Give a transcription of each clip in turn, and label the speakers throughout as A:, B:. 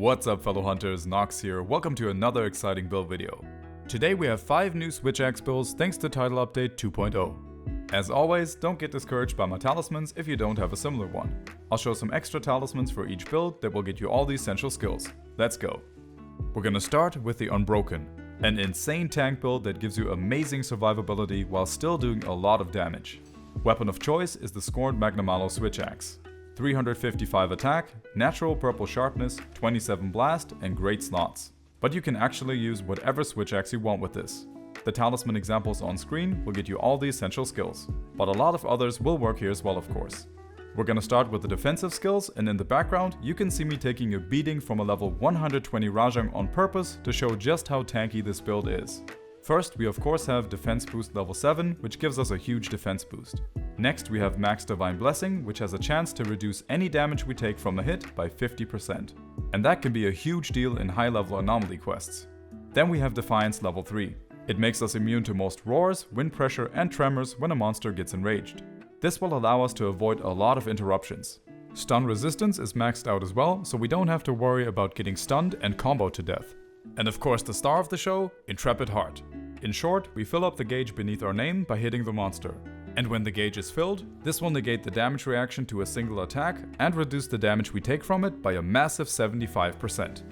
A: What's up fellow hunters, Nox here, welcome to another exciting build video. Today we have 5 new Switchaxe builds thanks to title update 2.0. As always, don't get discouraged by my talismans if you don't have a similar one. I'll show some extra talismans for each build that will get you all the essential skills. Let's go. We're gonna start with the Unbroken, an insane tank build that gives you amazing survivability while still doing a lot of damage. Weapon of choice is the Scorned Magnamalo Switchaxe. 355 attack, natural purple sharpness, 27 blast, and great slots. But you can actually use whatever Switchaxe you want with this. The talisman examples on screen will get you all the essential skills, but a lot of others will work here as well, of course. We're gonna start with the defensive skills, and in the background you can see me taking a beating from a level 120 Rajang on purpose to show just how tanky this build is. First, we of course have defense boost level 7, which gives us a huge defense boost. Next, we have Max Divine Blessing, which has a chance to reduce any damage we take from a hit by 50%. And that can be a huge deal in high level anomaly quests. Then we have Defiance level 3. It makes us immune to most roars, wind pressure, and tremors when a monster gets enraged. This will allow us to avoid a lot of interruptions. Stun resistance is maxed out as well, so we don't have to worry about getting stunned and comboed to death. And of course the star of the show, Intrepid Heart. In short, we fill up the gauge beneath our name by hitting the monster. And when the gauge is filled, this will negate the damage reaction to a single attack and reduce the damage we take from it by a massive 75%.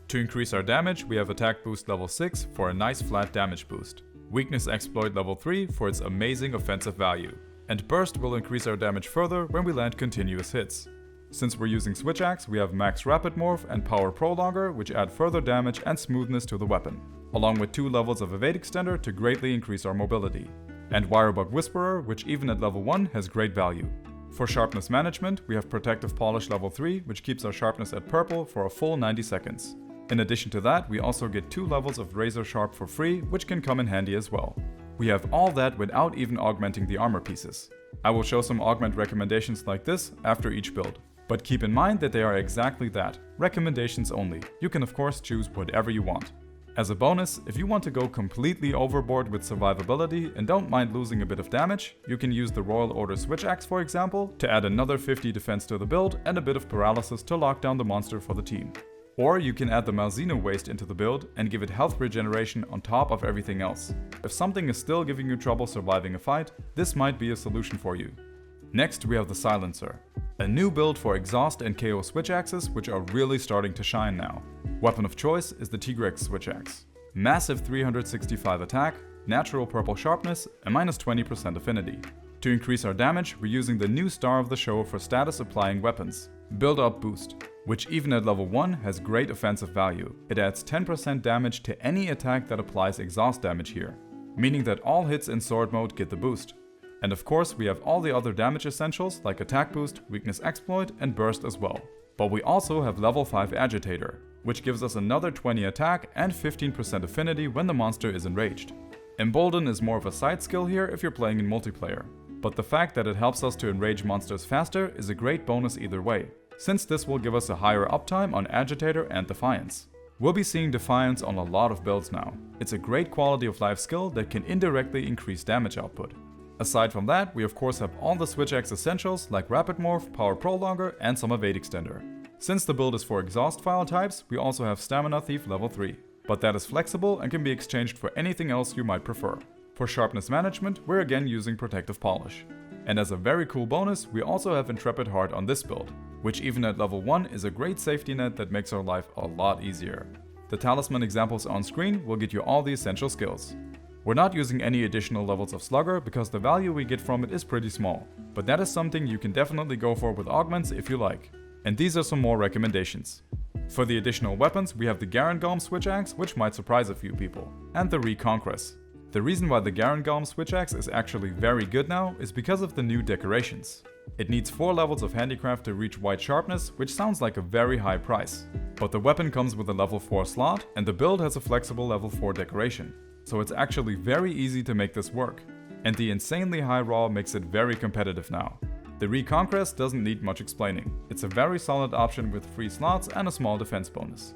A: To increase our damage, we have Attack Boost level 6 for a nice flat damage boost, Weakness Exploit level 3 for its amazing offensive value, and Burst will increase our damage further when we land continuous hits. Since we're using Switchaxe, we have Max Rapid Morph and Power Prolonger, which add further damage and smoothness to the weapon, along with 2 levels of Evade Extender to greatly increase our mobility. And Wirebug Whisperer, which even at level 1 has great value. For sharpness management, we have Protective Polish level 3, which keeps our sharpness at purple for a full 90 seconds. In addition to that, we also get 2 levels of Razor Sharp for free, which can come in handy as well. We have all that without even augmenting the armor pieces. I will show some augment recommendations like this after each build. But keep in mind that they are exactly that, recommendations only. You can of course choose whatever you want. As a bonus, if you want to go completely overboard with survivability and don't mind losing a bit of damage, you can use the Royal Order Switchaxe for example, to add another 50 defense to the build and a bit of paralysis to lock down the monster for the team. Or you can add the Malzeno Waste into the build and give it health regeneration on top of everything else. If something is still giving you trouble surviving a fight, this might be a solution for you. Next we have the Silencer. A new build for exhaust and KO Switchaxes which are really starting to shine now. Weapon of choice is the Tigrex Switchaxe. Massive 365 attack, natural purple sharpness, and minus 20% affinity. To increase our damage, we're using the new star of the show for status applying weapons, Build Up Boost, which even at level 1 has great offensive value. It adds 10% damage to any attack that applies exhaust damage here, meaning that all hits in sword mode get the boost. And of course we have all the other damage essentials like Attack Boost, Weakness Exploit, and Burst as well. But we also have level 5 Agitator, which gives us another 20 attack and 15% affinity when the monster is enraged. Embolden is more of a side skill here if you're playing in multiplayer, but the fact that it helps us to enrage monsters faster is a great bonus either way, since this will give us a higher uptime on Agitator and Defiance. We'll be seeing Defiance on a lot of builds now. It's a great quality of life skill that can indirectly increase damage output. Aside from that, we of course have all the Switchaxe essentials like Rapid Morph, Power Prolonger, and some Evade Extender. Since the build is for exhaust file types, we also have Stamina Thief level 3, but that is flexible and can be exchanged for anything else you might prefer. For sharpness management, we're again using Protective Polish. And as a very cool bonus, we also have Intrepid Heart on this build, which even at level 1 is a great safety net that makes our life a lot easier. The talisman examples on screen will get you all the essential skills. We're not using any additional levels of Slugger because the value we get from it is pretty small, but that is something you can definitely go for with augments if you like. And these are some more recommendations. For the additional weapons, we have the Garangolm Switchaxe, which might surprise a few people, and the Reconquest. The reason why the Garangolm Switchaxe is actually very good now is because of the new decorations. It needs 4 levels of handicraft to reach white sharpness, which sounds like a very high price. But the weapon comes with a level 4 slot, and the build has a flexible level 4 decoration. So it's actually very easy to make this work. And the insanely high raw makes it very competitive now. The Reconquest doesn't need much explaining. It's a very solid option with free slots and a small defense bonus.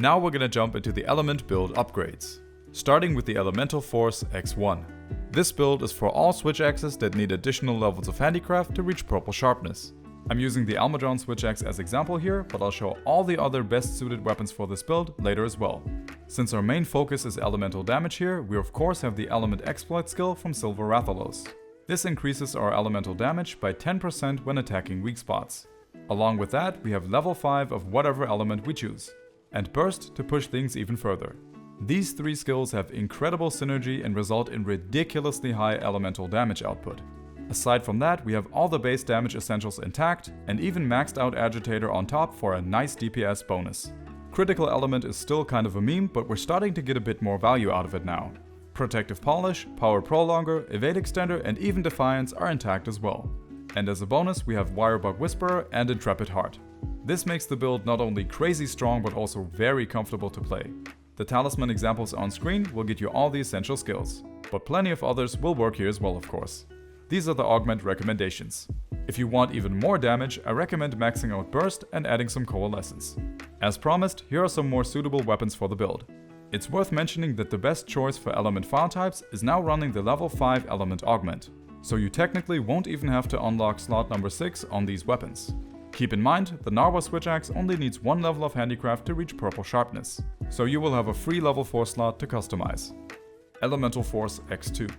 A: Now we're gonna jump into the element build upgrades. Starting with the Elemental Force X1. This build is for all Switchaxes that need additional levels of handicraft to reach purple sharpness. I'm using the Almadron Switchaxe as example here, but I'll show all the other best suited weapons for this build later as well. Since our main focus is elemental damage here, we of course have the Element Exploit skill from Silver Rathalos. This increases our elemental damage by 10% when attacking weak spots. Along with that, we have level 5 of whatever element we choose, and Burst to push things even further. These 3 skills have incredible synergy and result in ridiculously high elemental damage output. Aside from that, we have all the base damage essentials intact, and even maxed out Agitator on top for a nice DPS bonus. Critical Element is still kind of a meme, but we're starting to get a bit more value out of it now. Protective Polish, Power Prolonger, Evade Extender, and even Defiance are intact as well. And as a bonus, we have Wirebug Whisperer and Intrepid Heart. This makes the build not only crazy strong, but also very comfortable to play. The Talisman examples on screen will get you all the essential skills, but plenty of others will work here as well, of course. These are the Augment recommendations. If you want even more damage, I recommend maxing out Burst and adding some Coalescence. As promised, here are some more suitable weapons for the build. It's worth mentioning that the best choice for element file types is now running the level 5 element Augment, so you technically won't even have to unlock slot number 6 on these weapons. Keep in mind, the Narwa Switchaxe only needs 1 level of handicraft to reach purple sharpness, so you will have a free level 4 slot to customize. Elemental Force X2.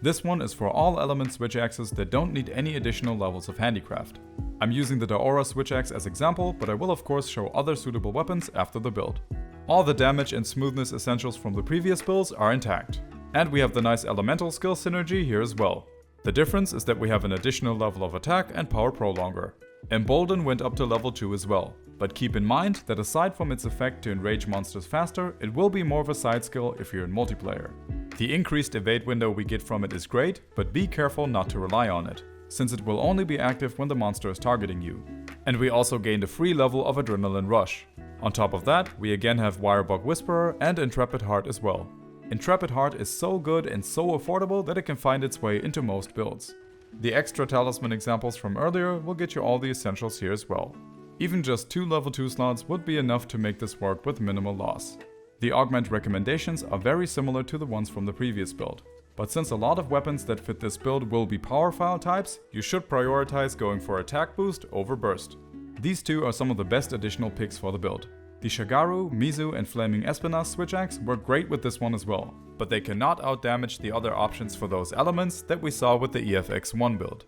A: This one is for all element Switchaxes that don't need any additional levels of handicraft. I'm using the Daora Switchaxe as example, but I will of course show other suitable weapons after the build. All the damage and smoothness essentials from the previous builds are intact. And we have the nice elemental skill synergy here as well. The difference is that we have an additional level of attack and Power Prolonger. Embolden went up to level 2 as well, but keep in mind that aside from its effect to enrage monsters faster, it will be more of a side skill if you're in multiplayer. The increased evade window we get from it is great, but be careful not to rely on it, since it will only be active when the monster is targeting you. And we also gained a free level of Adrenaline Rush. On top of that, we again have Wirebug Whisperer and Intrepid Heart as well. Intrepid Heart is so good and so affordable that it can find its way into most builds. The extra Talisman examples from earlier will get you all the essentials here as well. Even just 2 level 2 slots would be enough to make this work with minimal loss. The Augment recommendations are very similar to the ones from the previous build, but since a lot of weapons that fit this build will be power file types, you should prioritize going for attack boost over burst. These two are some of the best additional picks for the build. The Shagaru, Mizu and Flaming Espinas Switchaxe work great with this one as well, but they cannot outdamage the other options for those elements that we saw with the EFX1 build.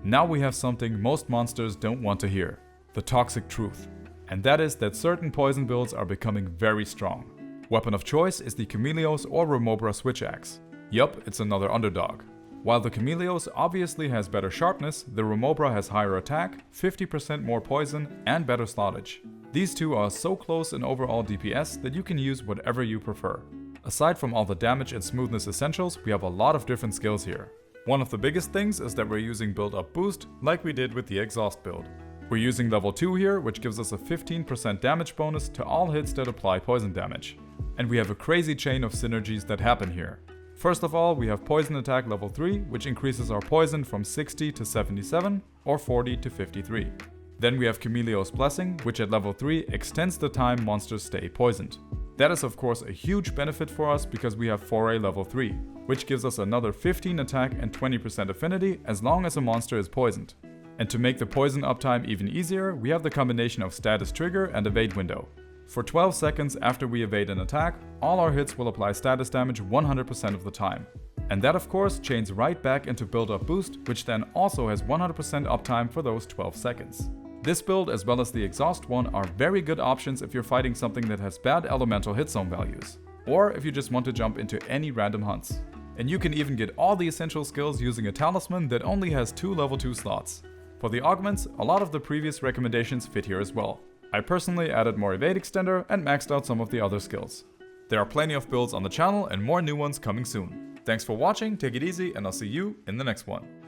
A: Now we have something most monsters don't want to hear, the toxic truth, and that is that certain poison builds are becoming very strong. Weapon of choice is the Chameleos or Remobra Switchaxe. Yup, it's another underdog. While the Chameleos obviously has better sharpness, the Remobra has higher attack, 50% more poison, and better slotage. These two are so close in overall DPS that you can use whatever you prefer. Aside from all the damage and smoothness essentials, we have a lot of different skills here. One of the biggest things is that we're using build up boost like we did with the Exhaust build. We're using level 2 here, which gives us a 15% damage bonus to all hits that apply poison damage. And we have a crazy chain of synergies that happen here. First of all, we have Poison Attack level 3, which increases our poison from 60 to 77 or 40 to 53. Then we have Chameleos Blessing, which at level 3 extends the time monsters stay poisoned. That is of course a huge benefit for us because we have Foray level 3, which gives us another 15 attack and 20% affinity as long as a monster is poisoned. And to make the poison uptime even easier, we have the combination of Status Trigger and Evade Window. For 12 seconds after we evade an attack, all our hits will apply status damage 100% of the time. And that of course chains right back into build up boost, which then also has 100% uptime for those 12 seconds. This build as well as the Exhaust one are very good options if you're fighting something that has bad elemental hit zone values, or if you just want to jump into any random hunts. And you can even get all the essential skills using a Talisman that only has 2 level 2 slots. For the augments, a lot of the previous recommendations fit here as well. I personally added more Evade Extender and maxed out some of the other skills. There are plenty of builds on the channel and more new ones coming soon. Thanks for watching, take it easy, and I'll see you in the next one.